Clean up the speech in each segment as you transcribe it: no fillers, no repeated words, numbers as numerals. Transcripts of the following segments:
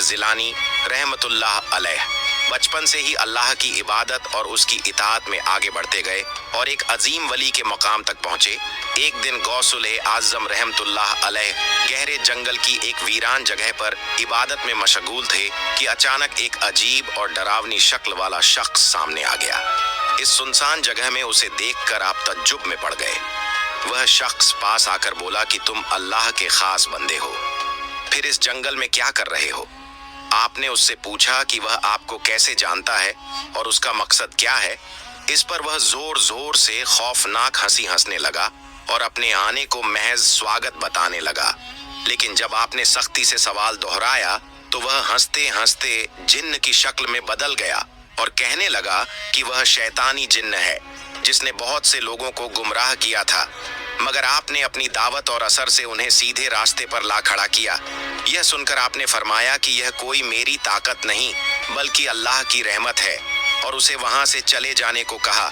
जिलानी रहमतुल्लाह अलैह बचपन से ही अल्लाह की इबादत और उसकी इताअत में आगे बढ़ते गए और एक अजीम वली के मकाम तक पहुंचे। एक दिन गौसुल आज़म रहमतुल्लाह अलैह गहरे जंगल की एक वीरान जगह पर इबादत में मशगूल थे कि अचानक एक अजीब और डरावनी शक्ल वाला शख्स सामने आ गया। इस सुनसान जगह में उसे देखकर आप तज्जुब में पड़ गए। वह शख्स पास आकर बोला कि तुम अल्लाह के खास बंदे हो, फिर इस जंगल में क्या कर रहे हो? आपने उससे पूछा कि वह आपको कैसे जानता है और उसका मकसद क्या है। इस पर वह जोर जोर से खौफनाक हंसी हंसने लगा और अपने आने को महज स्वागत बताने लगा। लेकिन जब आपने सख्ती से सवाल दोहराया तो वह हंसते हंसते जिन्न की शक्ल में बदल गया और कहने लगा कि वह शैतानी जिन्न है जिसने बहुत से लोगों को गुमराह किया था, मगर आपने अपनी दावत और असर से उन्हें सीधे रास्ते पर ला खड़ा किया। यह सुनकर आपने फरमाया कि यह कोई मेरी ताकत नहीं बल्कि अल्लाह की रहमत है और उसे वहां से चले जाने को कहा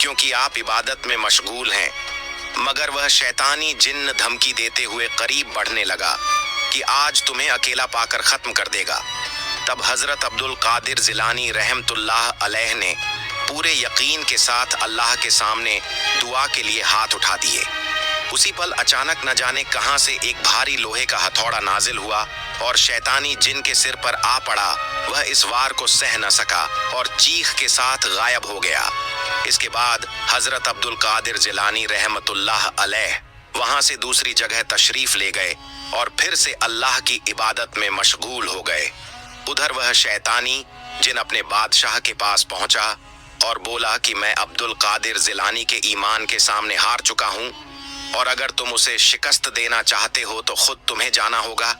क्योंकि आप इबादत में मशगूल हैं। मगर वह शैतानी जिन्न धमकी देते हुए करीब बढ़ने लगा कि आज तुम्हें अकेला पाकर खत्म कर देगा। तब हजरत अब्दुल कादिर जिलानी रहमतुल्लाह अलैह ने पूरे यकीन के साथ अल्लाह के सामने दुआ के लिए हाथ उठा दिए। उसी पल अचानक न जाने कहां से एक भारी लोहे का हथौड़ा नाजिल हुआ और शैतानी जिन के सिर पर आ पड़ा। वह इस वार को सह न सका और चीख के साथ गायब हो गया। इसके बाद हजरत अब्दुल कादिर जिलानी रहमतुल्लाह अलैह वहां से दूसरी जगह तशरीफ ले गए और फिर से अल्लाह की इबादत में मशगूल हो गए। उधर वह शैतानी जिन अपने बादशाह के पास पहुंचा और बोला कि मैं अब्दुल कादिर जिलानी के ईमान के सामने हार चुका हूं और अगर तुम उसे शिकस्त देना चाहते हो तो खुद तुम्हें जाना होगा।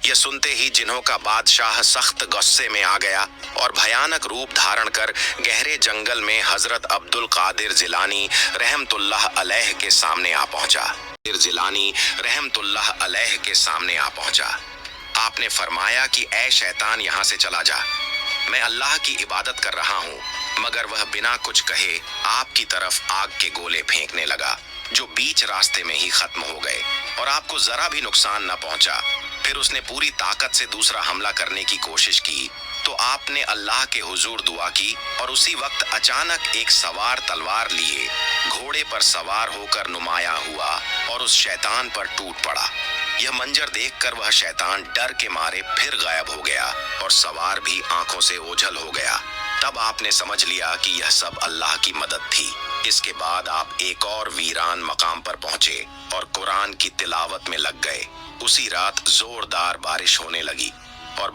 यह सुनते ही जिन्हों का बादशाह सख्त गुस्से में आ गया और भयानक रूप धारण कर गहरे जंगल में हजरत अब्दुल कादिर जिलानी रहमतुल्लाह अलैह के सामने आ पहुंचा। जिलानी रहमतुल्लाह अलैह के सामने आ पहुंचा। आपने फरमाया कि ऐ शैतान, यहाँ से चला जा, मैं अल्लाह की इबादत कर रहा हूँ। मगर वह बिना कुछ कहे आपकी तरफ आग के गोले फेंकने लगा जो बीच रास्ते में ही खत्म हो गए और आपको जरा भी नुकसान न पहुंचा। फिर उसने पूरी ताकत से दूसरा हमला करने की कोशिश की तो आपने अल्लाह के हुजूर दुआ की और उसी वक्त अचानक एक सवार तलवार लिए घोड़े पर सवार होकर नुमाया हुआ और उस शैतान पर टूट पड़ा। यह मंजर देखकर वह शैतान डर के मारे फिर गायब हो गया और सवार भी आंखों से ओझल हो गया। तब आपने समझ लिया कि यह सब अल्लाह की मदद थी। इसके बाद आप एक और वीरान मकाम पर पहुंचे और कुरान की तिलावत में लग गए। उसी रात जोरदार बारिश होने लगी और